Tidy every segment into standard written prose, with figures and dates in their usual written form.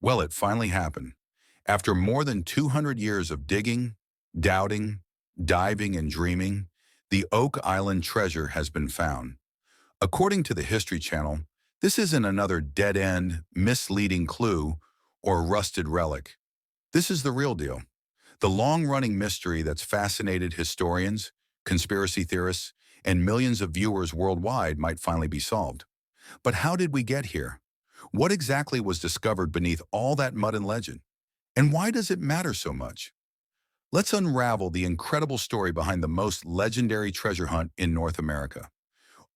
Well, it finally happened. After more than 200 years of digging, doubting, diving, and dreaming, the Oak Island treasure has been found. According to the History Channel, this isn't another dead-end, misleading clue or rusted relic. This is the real deal. The long-running mystery that's fascinated historians, conspiracy theorists, and millions of viewers worldwide might finally be solved. But how did we get here? What exactly was discovered beneath all that mud and legend? And why does it matter so much? Let's unravel the incredible story behind the most legendary treasure hunt in North America.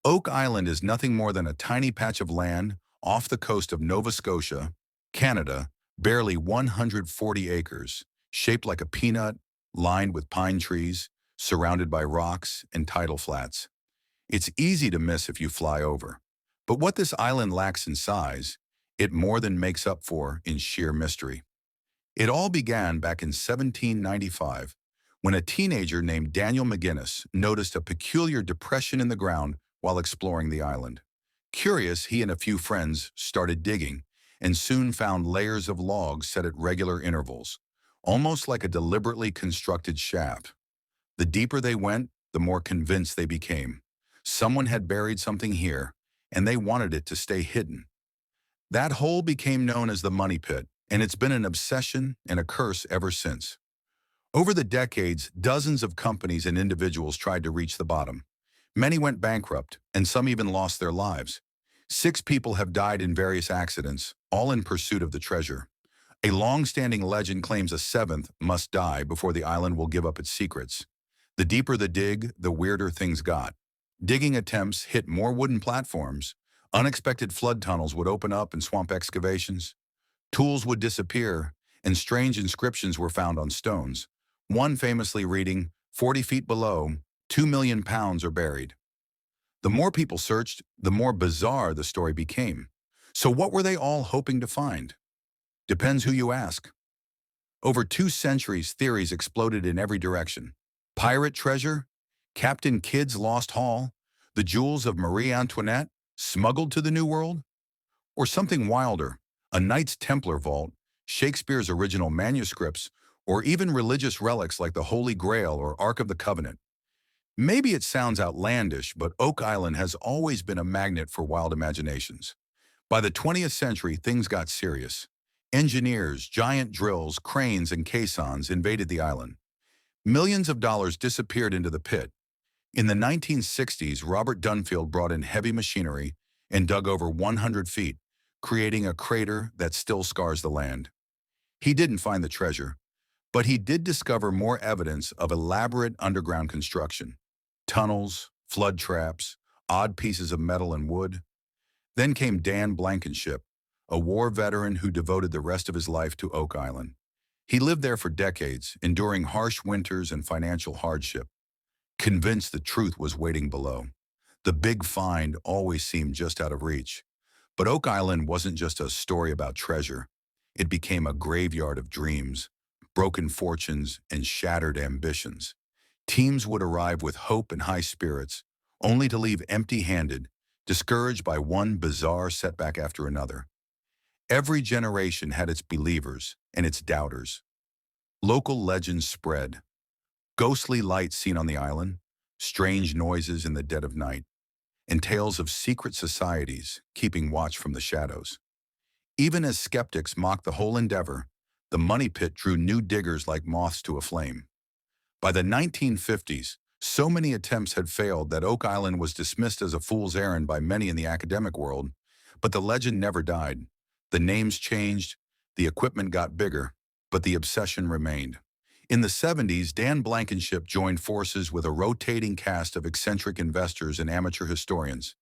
Oak Island is nothing more than a tiny patch of land off the coast of Nova Scotia, Canada, barely 140 acres, shaped like a peanut, lined with pine trees, surrounded by rocks and tidal flats. It's easy to miss if you fly over. But what this island lacks in size, it more than makes up for in sheer mystery. It all began back in 1795 when a teenager named Daniel McGinnis noticed a peculiar depression in the ground while exploring the island. Curious, he and a few friends started digging and soon found layers of logs set at regular intervals, almost like a deliberately constructed shaft. The deeper they went, the more convinced they became. Someone had buried something here, and they wanted it to stay hidden. That hole became known as the Money Pit, and it's been an obsession and a curse ever since. Over the decades, dozens of companies and individuals tried to reach the bottom. Many went bankrupt, and some even lost their lives. 6 people have died in various accidents, all in pursuit of the treasure. A long-standing legend claims a 7th must die before the island will give up its secrets. The deeper the dig, the weirder things got. Digging attempts hit more wooden platforms. Unexpected flood tunnels would open up and swamp excavations. Tools would disappear, and strange inscriptions were found on stones. One famously reading, 40 feet below, 2 million pounds are buried. The more people searched, the more bizarre the story became. So what were they all hoping to find? Depends who you ask. Over 2 centuries, theories exploded in every direction. Pirate treasure? Captain Kidd's lost haul? The jewels of Marie Antoinette? Smuggled to the New World? Or something wilder, a Knights Templar vault, Shakespeare's original manuscripts, or even religious relics like the Holy Grail or Ark of the Covenant? Maybe it sounds outlandish, but Oak Island has always been a magnet for wild imaginations. By the 20th century, things got serious. Engineers, giant drills, cranes, and caissons invaded the island. Millions of dollars disappeared into the pit. In the 1960s, Robert Dunfield brought in heavy machinery and dug over 100 feet, creating a crater that still scars the land. He didn't find the treasure, but he did discover more evidence of elaborate underground construction. Tunnels, flood traps, odd pieces of metal and wood. Then came Dan Blankenship, a war veteran who devoted the rest of his life to Oak Island. He lived there for decades, enduring harsh winters and financial hardship, convinced the truth was waiting below. The big find always seemed just out of reach. But Oak Island wasn't just a story about treasure. It became a graveyard of dreams, broken fortunes, and shattered ambitions. Teams would arrive with hope and high spirits, only to leave empty-handed, discouraged by one bizarre setback after another. Every generation had its believers and its doubters. Local legends spread. Ghostly lights seen on the island, strange noises in the dead of night, and tales of secret societies keeping watch from the shadows. Even as skeptics mocked the whole endeavor, the Money Pit drew new diggers like moths to a flame. By the 1950s, so many attempts had failed that Oak Island was dismissed as a fool's errand by many in the academic world, but the legend never died. The names changed, the equipment got bigger, but the obsession remained. In the 70s, Dan Blankenship joined forces with a rotating cast of eccentric investors and amateur historians.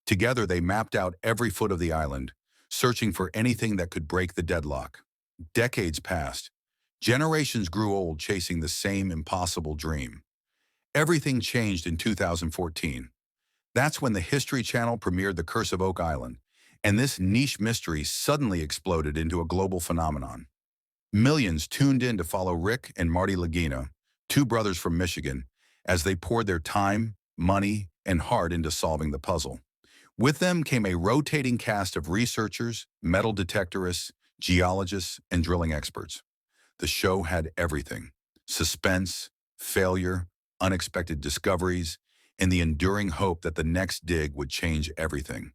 Together, they mapped out every foot of the island, searching for anything that could break the deadlock. Decades passed. Generations grew old chasing the same impossible dream. Everything changed in 2014. That's when the History Channel premiered The Curse of Oak Island, and this niche mystery suddenly exploded into a global phenomenon. Millions tuned in to follow Rick and Marty Lagina, 2 brothers from Michigan, as they poured their time, money, and heart into solving the puzzle. With them came a rotating cast of researchers, metal detectorists, geologists, and drilling experts. The show had everything: suspense, failure, unexpected discoveries, and the enduring hope that the next dig would change everything.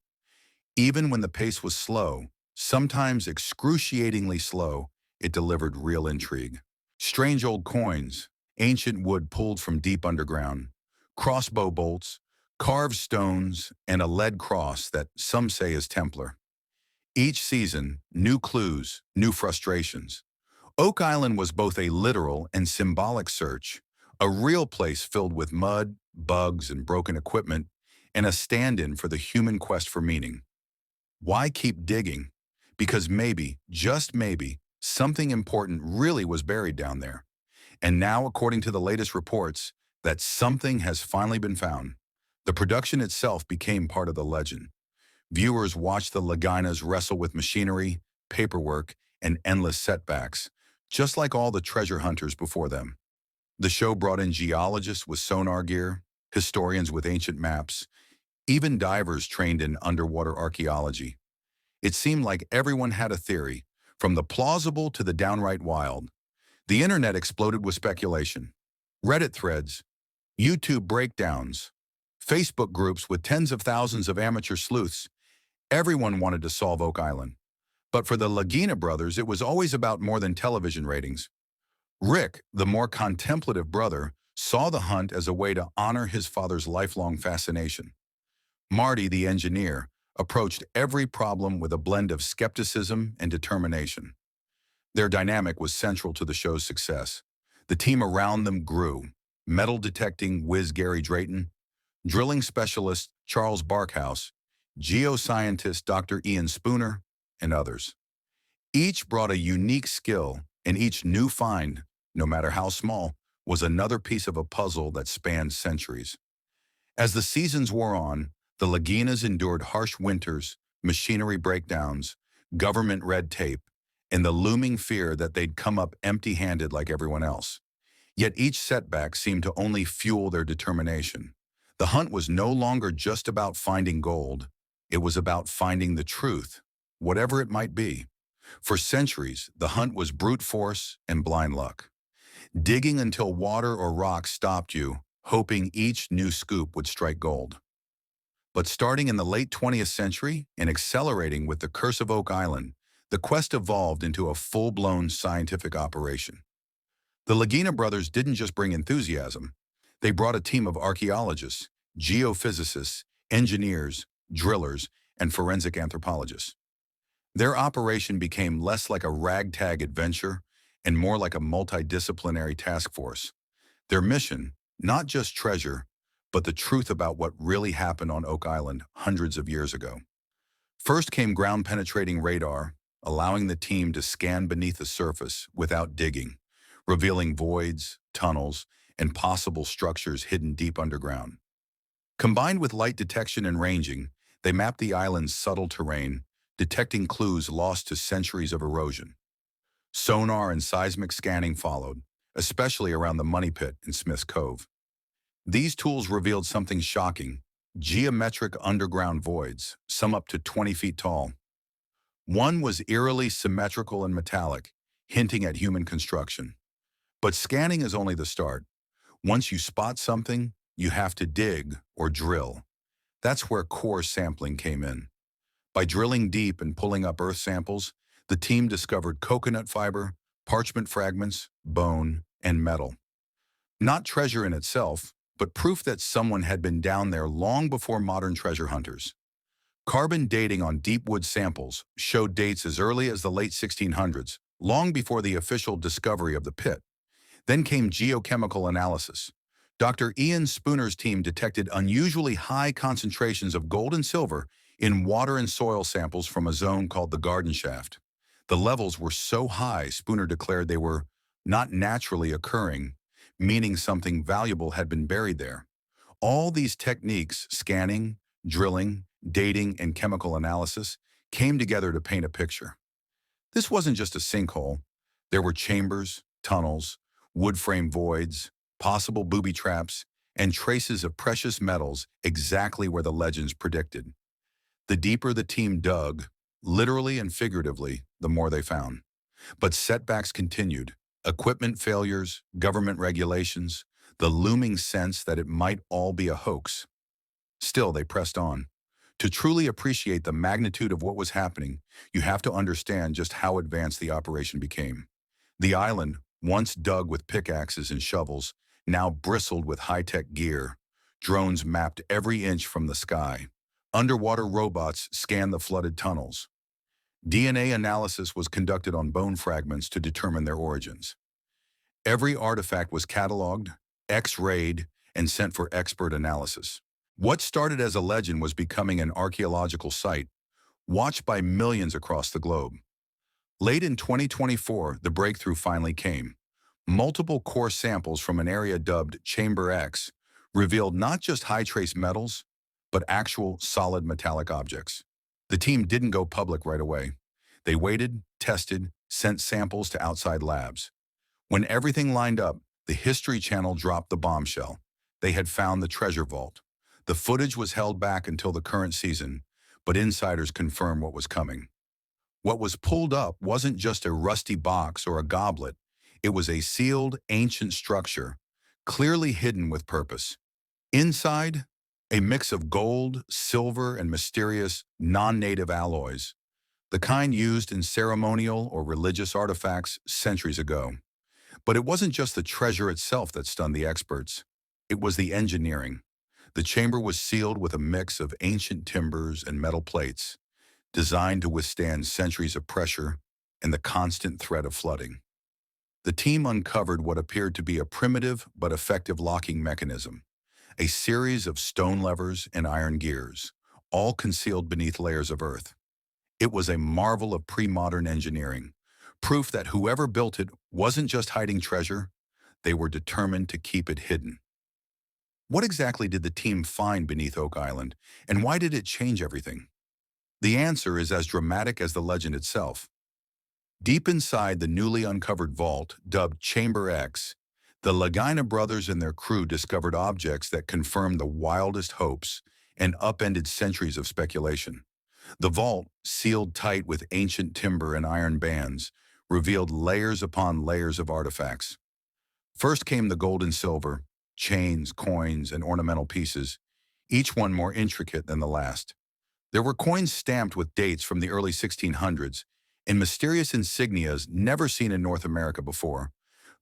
Even when the pace was slow, sometimes excruciatingly slow, it delivered real intrigue. Strange old coins, ancient wood pulled from deep underground, crossbow bolts, carved stones, and a lead cross that some say is Templar. Each season, new clues, new frustrations. Oak Island was both a literal and symbolic search, a real place filled with mud, bugs, and broken equipment, and a stand-in for the human quest for meaning. Why keep digging? Because maybe, just maybe, something important really was buried down there. And now, according to the latest reports, that something has finally been found. The production itself became part of the legend. Viewers watched the Laginas wrestle with machinery, paperwork, and endless setbacks, just like all the treasure hunters before them. The show brought in geologists with sonar gear, historians with ancient maps, even divers trained in underwater archaeology. It seemed like everyone had a theory, from the plausible to the downright wild. The internet exploded with speculation. Reddit threads, YouTube breakdowns, Facebook groups with tens of thousands of amateur sleuths. Everyone wanted to solve Oak Island. But for the Lagina brothers, it was always about more than television ratings. Rick, the more contemplative brother, saw the hunt as a way to honor his father's lifelong fascination. Marty, the engineer, approached every problem with a blend of skepticism and determination. Their dynamic was central to the show's success. The team around them grew: metal detecting whiz Gary Drayton, drilling specialist Charles Barkhouse, geoscientist Dr. Ian Spooner, and others. Each brought a unique skill, and each new find, no matter how small, was another piece of a puzzle that spanned centuries. As the seasons wore on, the Laginas endured harsh winters, machinery breakdowns, government red tape, and the looming fear that they'd come up empty-handed like everyone else. Yet each setback seemed to only fuel their determination. The hunt was no longer just about finding gold. It was about finding the truth, whatever it might be. For centuries, the hunt was brute force and blind luck. Digging until water or rock stopped you, hoping each new scoop would strike gold. But starting in the late 20th century and accelerating with the Curse of Oak Island, the quest evolved into a full-blown scientific operation. The Lagina brothers didn't just bring enthusiasm. They brought a team of archaeologists, geophysicists, engineers, drillers, and forensic anthropologists. Their operation became less like a ragtag adventure and more like a multidisciplinary task force. Their mission, not just treasure, but the truth about what really happened on Oak Island hundreds of years ago. First came ground-penetrating radar, allowing the team to scan beneath the surface without digging, revealing voids, tunnels, and possible structures hidden deep underground. Combined with light detection and ranging, they mapped the island's subtle terrain, detecting clues lost to centuries of erosion. Sonar and seismic scanning followed, especially around the Money Pit in Smith's Cove. These tools revealed something shocking: geometric underground voids, some up to 20 feet tall. One was eerily symmetrical and metallic, hinting at human construction. But scanning is only the start. Once you spot something, you have to dig or drill. That's where core sampling came in. By drilling deep and pulling up earth samples, the team discovered coconut fiber, parchment fragments, bone, and metal. Not treasure in itself, but proof that someone had been down there long before modern treasure hunters. Carbon dating on deep wood samples showed dates as early as the late 1600s, long before the official discovery of the pit. Then came geochemical analysis. Dr. Ian Spooner's team detected unusually high concentrations of gold and silver in water and soil samples from a zone called the Garden Shaft. The levels were so high, Spooner declared they were not naturally occurring, meaning something valuable had been buried there. All these techniques, scanning, drilling, dating, and chemical analysis, came together to paint a picture. This wasn't just a sinkhole. There were chambers, tunnels, wood frame voids, possible booby traps, and traces of precious metals exactly where the legends predicted. The deeper the team dug, literally and figuratively, the more they found. But setbacks continued. Equipment failures, government regulations, the looming sense that it might all be a hoax. Still, they pressed on. To truly appreciate the magnitude of what was happening, you have to understand just how advanced the operation became. The island, once dug with pickaxes and shovels, now bristled with high-tech gear. Drones mapped every inch from the sky. Underwater robots scanned the flooded tunnels. DNA analysis was conducted on bone fragments to determine their origins. Every artifact was cataloged, X-rayed, and sent for expert analysis. What started as a legend was becoming an archaeological site, watched by millions across the globe. Late in 2024, the breakthrough finally came. Multiple core samples from an area dubbed Chamber X revealed not just high trace metals, but actual solid metallic objects. The team didn't go public right away. They waited, tested, sent samples to outside labs. When everything lined up, the History Channel dropped the bombshell. They had found the treasure vault. The footage was held back until the current season, but insiders confirmed what was coming. What was pulled up wasn't just a rusty box or a goblet. It was a sealed, ancient structure, clearly hidden with purpose. Inside, a mix of gold, silver, and mysterious, non-native alloys, the kind used in ceremonial or religious artifacts centuries ago. But it wasn't just the treasure itself that stunned the experts. It was the engineering. The chamber was sealed with a mix of ancient timbers and metal plates, designed to withstand centuries of pressure and the constant threat of flooding. The team uncovered what appeared to be a primitive but effective locking mechanism, a series of stone levers and iron gears, all concealed beneath layers of earth. It was a marvel of pre-modern engineering, proof that whoever built it wasn't just hiding treasure, they were determined to keep it hidden. What exactly did the team find beneath Oak Island, and why did it change everything? The answer is as dramatic as the legend itself. Deep inside the newly uncovered vault, dubbed Chamber X, the Lagina brothers and their crew discovered objects that confirmed the wildest hopes and upended centuries of speculation. The vault, sealed tight with ancient timber and iron bands, revealed layers upon layers of artifacts. First came the gold and silver, chains, coins, and ornamental pieces, each one more intricate than the last. There were coins stamped with dates from the early 1600s and mysterious insignias never seen in North America before,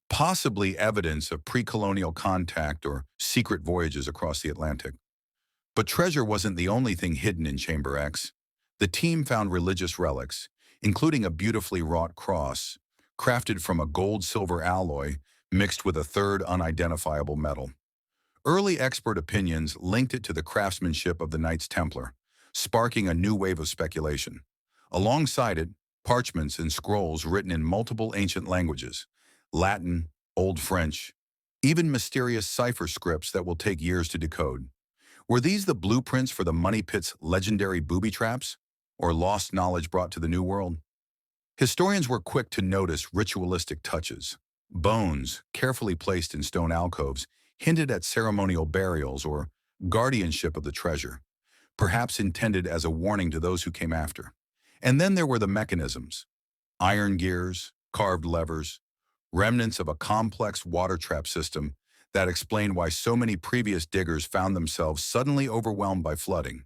possibly evidence of pre-colonial contact or secret voyages across the Atlantic. But treasure wasn't the only thing hidden in Chamber X. The team found religious relics, including a beautifully wrought cross, crafted from a gold-silver alloy mixed with a third unidentifiable metal. Early expert opinions linked it to the craftsmanship of the Knights Templar, sparking a new wave of speculation. Alongside it, parchments and scrolls written in multiple ancient languages, Latin, Old French, even mysterious cipher scripts that will take years to decode. Were these the blueprints for the Money Pit's legendary booby traps, or lost knowledge brought to the New World? Historians were quick to notice ritualistic touches. Bones, carefully placed in stone alcoves, hinted at ceremonial burials or guardianship of the treasure, perhaps intended as a warning to those who came after. And then there were the mechanisms: iron gears, carved levers, remnants of a complex water trap system that explained why so many previous diggers found themselves suddenly overwhelmed by flooding.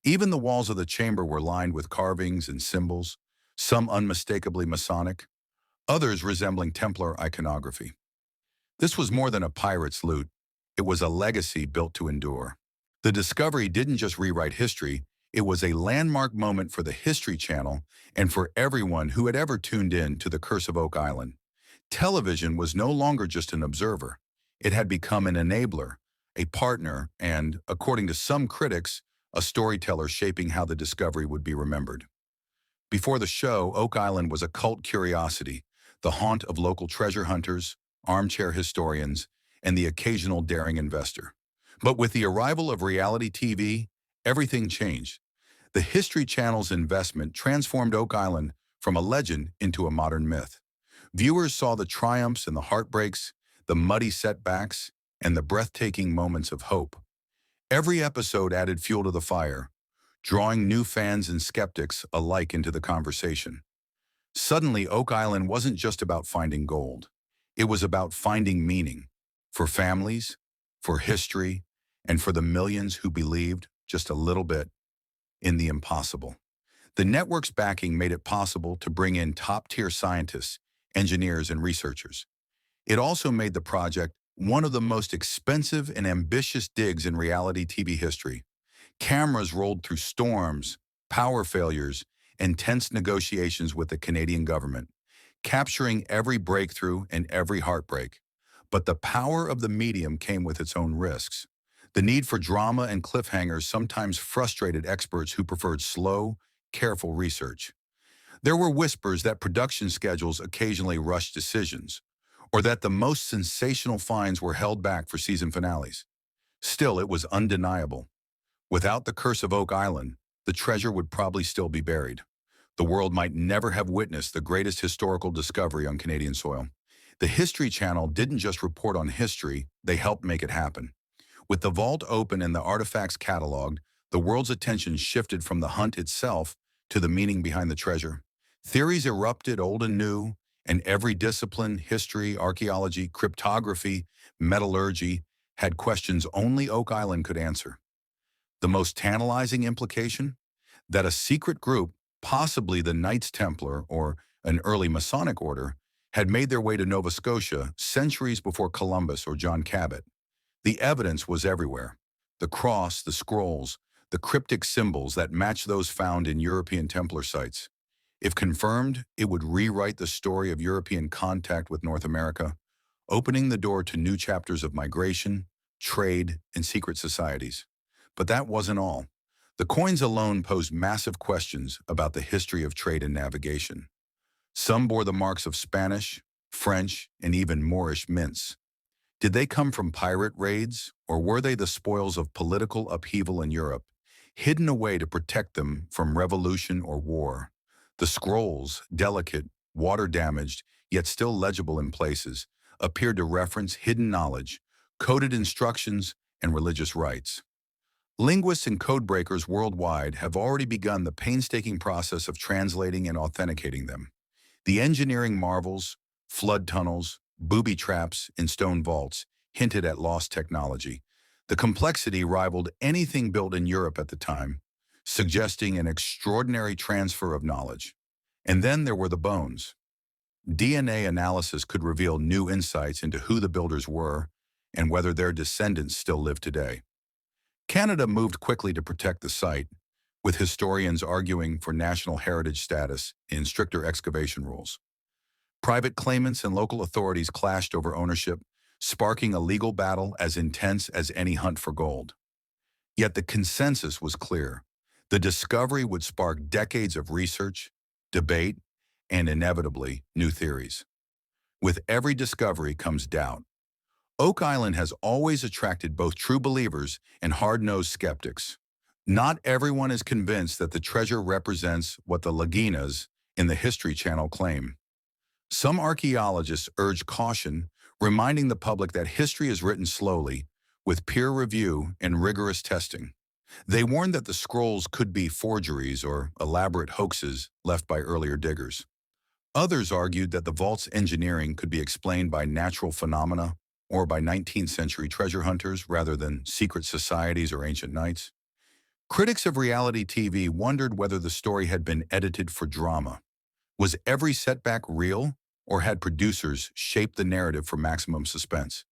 Even the walls of the chamber were lined with carvings and symbols, some unmistakably Masonic, others resembling Templar iconography. This was more than a pirate's loot. It was a legacy built to endure. The discovery didn't just rewrite history, it was a landmark moment for the History Channel and for everyone who had ever tuned in to the Curse of Oak Island. Television was no longer just an observer. It had become an enabler, a partner, and, according to some critics, a storyteller shaping how the discovery would be remembered. Before the show, Oak Island was a cult curiosity, the haunt of local treasure hunters, armchair historians, and the occasional daring investor. But with the arrival of reality TV, everything changed. The History Channel's investment transformed Oak Island from a legend into a modern myth. Viewers saw the triumphs and the heartbreaks, the muddy setbacks, and the breathtaking moments of hope. Every episode added fuel to the fire. drawing new fans and skeptics alike into the conversation. Suddenly, Oak Island wasn't just about finding gold. It was about finding meaning for families, for history, and for the millions who believed just a little bit in the impossible. The network's backing made it possible to bring in top-tier scientists, engineers, and researchers. It also made the project one of the most expensive and ambitious digs in reality TV history. Cameras rolled through storms, power failures, and tense negotiations with the Canadian government, capturing every breakthrough and every heartbreak. But the power of the medium came with its own risks. The need for drama and cliffhangers sometimes frustrated experts who preferred slow, careful research. There were whispers that production schedules occasionally rushed decisions, or that the most sensational finds were held back for season finales. Still, it was undeniable. Without the curse of Oak Island, the treasure would probably still be buried. The world might never have witnessed the greatest historical discovery on Canadian soil. The History Channel didn't just report on history, they helped make it happen. With the vault open and the artifacts cataloged, the world's attention shifted from the hunt itself to the meaning behind the treasure. Theories erupted, old and new, and every discipline, history, archaeology, cryptography, metallurgy, had questions only Oak Island could answer. The most tantalizing implication? That a secret group, possibly the Knights Templar or an early Masonic order, had made their way to Nova Scotia centuries before Columbus or John Cabot. The evidence was everywhere. The cross, the scrolls, the cryptic symbols that matched those found in European Templar sites. If confirmed, it would rewrite the story of European contact with North America, opening the door to new chapters of migration, trade, and secret societies. But that wasn't all. The coins alone posed massive questions about the history of trade and navigation. Some bore the marks of Spanish, French, and even Moorish mints. Did they come from pirate raids, or were they the spoils of political upheaval in Europe, hidden away to protect them from revolution or war? The scrolls, delicate, water-damaged, yet still legible in places, appeared to reference hidden knowledge, coded instructions, and religious rites. Linguists and codebreakers worldwide have already begun the painstaking process of translating and authenticating them. The engineering marvels, flood tunnels, booby traps, and stone vaults hinted at lost technology. The complexity rivaled anything built in Europe at the time, suggesting an extraordinary transfer of knowledge. And then there were the bones. DNA analysis could reveal new insights into who the builders were and whether their descendants still live today. Canada moved quickly to protect the site, with historians arguing for national heritage status and stricter excavation rules. Private claimants and local authorities clashed over ownership, sparking a legal battle as intense as any hunt for gold. Yet the consensus was clear. The discovery would spark decades of research, debate, and inevitably, new theories. With every discovery comes doubt. Oak Island has always attracted both true believers and hard-nosed skeptics. Not everyone is convinced that the treasure represents what the Laginas in the History Channel claim. Some archaeologists urge caution, reminding the public that history is written slowly, with peer review and rigorous testing. They warn that the scrolls could be forgeries or elaborate hoaxes left by earlier diggers. Others argued that the vault's engineering could be explained by natural phenomena or by 19th century treasure hunters rather than secret societies or ancient knights. Critics of reality TV wondered whether the story had been edited for drama. Was every setback real, or had producers shaped the narrative for maximum suspense?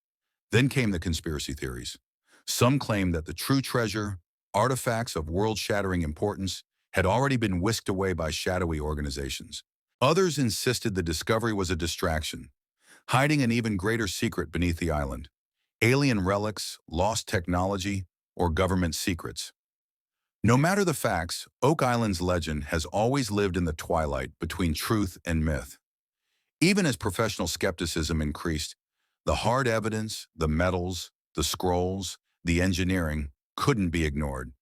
Then came the conspiracy theories. Some claimed that the true treasure, artifacts of world-shattering importance, had already been whisked away by shadowy organizations. Others insisted the discovery was a distraction, hiding an even greater secret beneath the island: alien relics, lost technology, or government secrets. No matter the facts, Oak Island's legend has always lived in the twilight between truth and myth. Even as professional skepticism increased, the hard evidence, the metals, the scrolls, the engineering couldn't be ignored.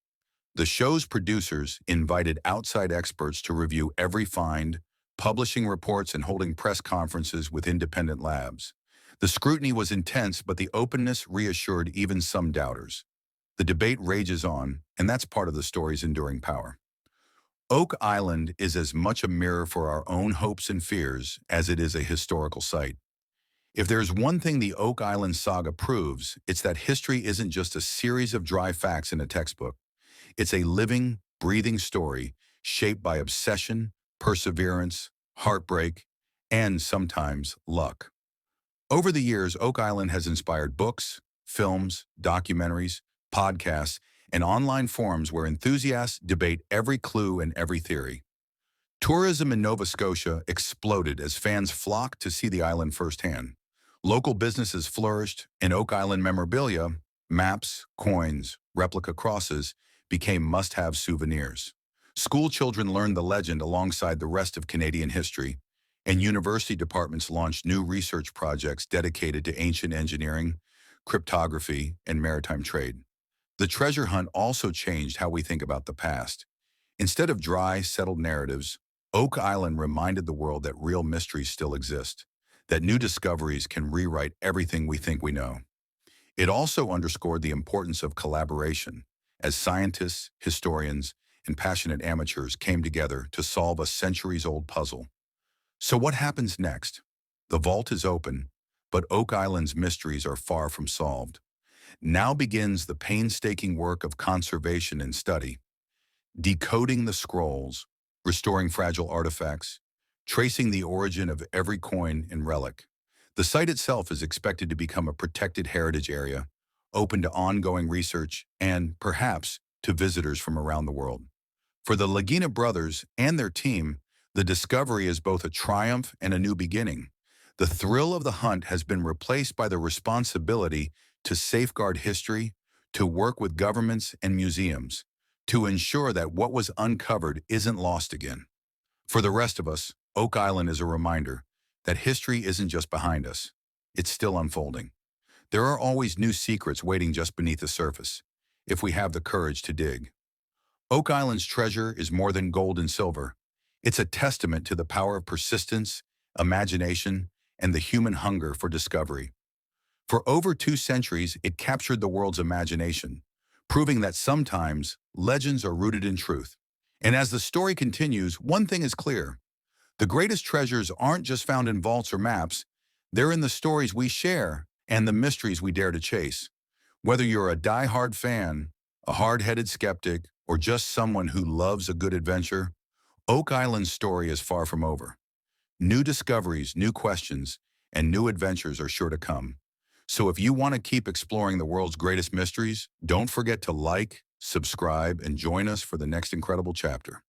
The show's producers invited outside experts to review every find, publishing reports and holding press conferences with independent labs. The scrutiny was intense, but the openness reassured even some doubters. The debate rages on, and that's part of the story's enduring power. Oak Island is as much a mirror for our own hopes and fears as it is a historical site. If there's one thing the Oak Island saga proves, it's that history isn't just a series of dry facts in a textbook. It's a living, breathing story shaped by obsession, perseverance, heartbreak, and sometimes luck. Over the years, Oak Island has inspired books, films, documentaries, podcasts, and online forums where enthusiasts debate every clue and every theory. Tourism in Nova Scotia exploded as fans flocked to see the island firsthand. Local businesses flourished, and Oak Island memorabilia, maps, coins, replica crosses, became must-have souvenirs. School children learned the legend alongside the rest of Canadian history, and university departments launched new research projects dedicated to ancient engineering, cryptography, and maritime trade. The treasure hunt also changed how we think about the past. Instead of dry, settled narratives, Oak Island reminded the world that real mysteries still exist, that new discoveries can rewrite everything we think we know. It also underscored the importance of collaboration, as scientists, historians, and passionate amateurs came together to solve a centuries-old puzzle. So what happens next? The vault is open, but Oak Island's mysteries are far from solved. Now begins the painstaking work of conservation and study, decoding the scrolls, restoring fragile artifacts, tracing the origin of every coin and relic. The site itself is expected to become a protected heritage area, open to ongoing research and, perhaps, to visitors from around the world. For the Lagina brothers and their team, the discovery is both a triumph and a new beginning. The thrill of the hunt has been replaced by the responsibility to safeguard history, to work with governments and museums, to ensure that what was uncovered isn't lost again. For the rest of us, Oak Island is a reminder that history isn't just behind us, it's still unfolding. There are always new secrets waiting just beneath the surface, if we have the courage to dig. Oak Island's treasure is more than gold and silver. It's a testament to the power of persistence, imagination, and the human hunger for discovery. For over 2 centuries, it captured the world's imagination, proving that sometimes legends are rooted in truth. And as the story continues, one thing is clear. The greatest treasures aren't just found in vaults or maps, they're in the stories we share and the mysteries we dare to chase. Whether you're a die-hard fan, a hard-headed skeptic, or just someone who loves a good adventure, Oak Island's story is far from over. New discoveries, new questions, and new adventures are sure to come. So if you want to keep exploring the world's greatest mysteries, don't forget to like, subscribe, and join us for the next incredible chapter.